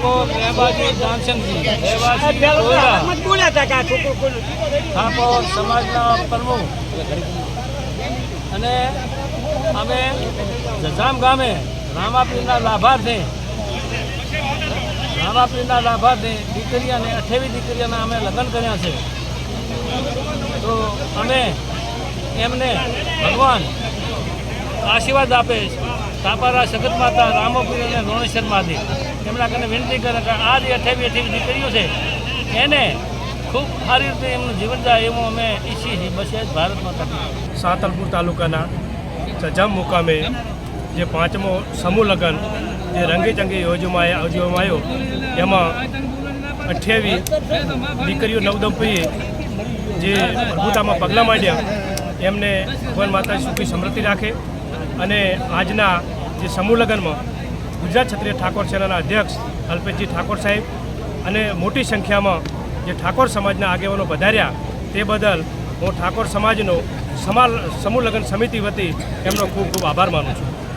ઠાકોર રહેવાસી દાનસિંહજી રહેવાસી ઠાકોર સમાજના પ્રમુખ અને અમે જજામ ગામે રામાપીરના લાભાર્થી દીકરી અને 28 દીકરીઓના અમે લગ્ન કર્યા છે. તો અમે એમને ભગવાન આશીર્વાદ આપે. તાપારા સગત માતા રામોપીર અને રોણેશ્વર મહાદેવ એમના કને વિનંતી કરે કે આ જે 28 દીકરીઓ છે એને ખૂબ સારી રીતે એમનું જીવન જાય એવું અમે ઈચ્છીએ છીએ. બસ એ જ ભારત માતા. સાંતલપુર તાલુકાના જજામ મુકામે જે 5મો સમૂહ લગ્ન જે રંગેચંગે યોજવામાં આવ્યો એમાં 28 દીકરીઓ નવદંપતીએ જે પ્રભુતામાં પગલાં માંડ્યા એમને ભગવાન માતા સુખી સમૃદ્ધિ રાખે. અને આજના જે સમૂહ લગ્નમાં ગુજરાત ક્ષત્રિય ઠાકોર સેનાના અધ્યક્ષ અલ્પેશજી ઠાકોર સાહેબ અને મોટી સંખ્યામાં જે ઠાકોર સમાજના આગેવાનો પધાર્યા તે બદલ હું ઠાકોર સમાજનો સમૂહ લગ્ન સમિતિ વતી એમનો ખૂબ ખૂબ આભાર માનું છું.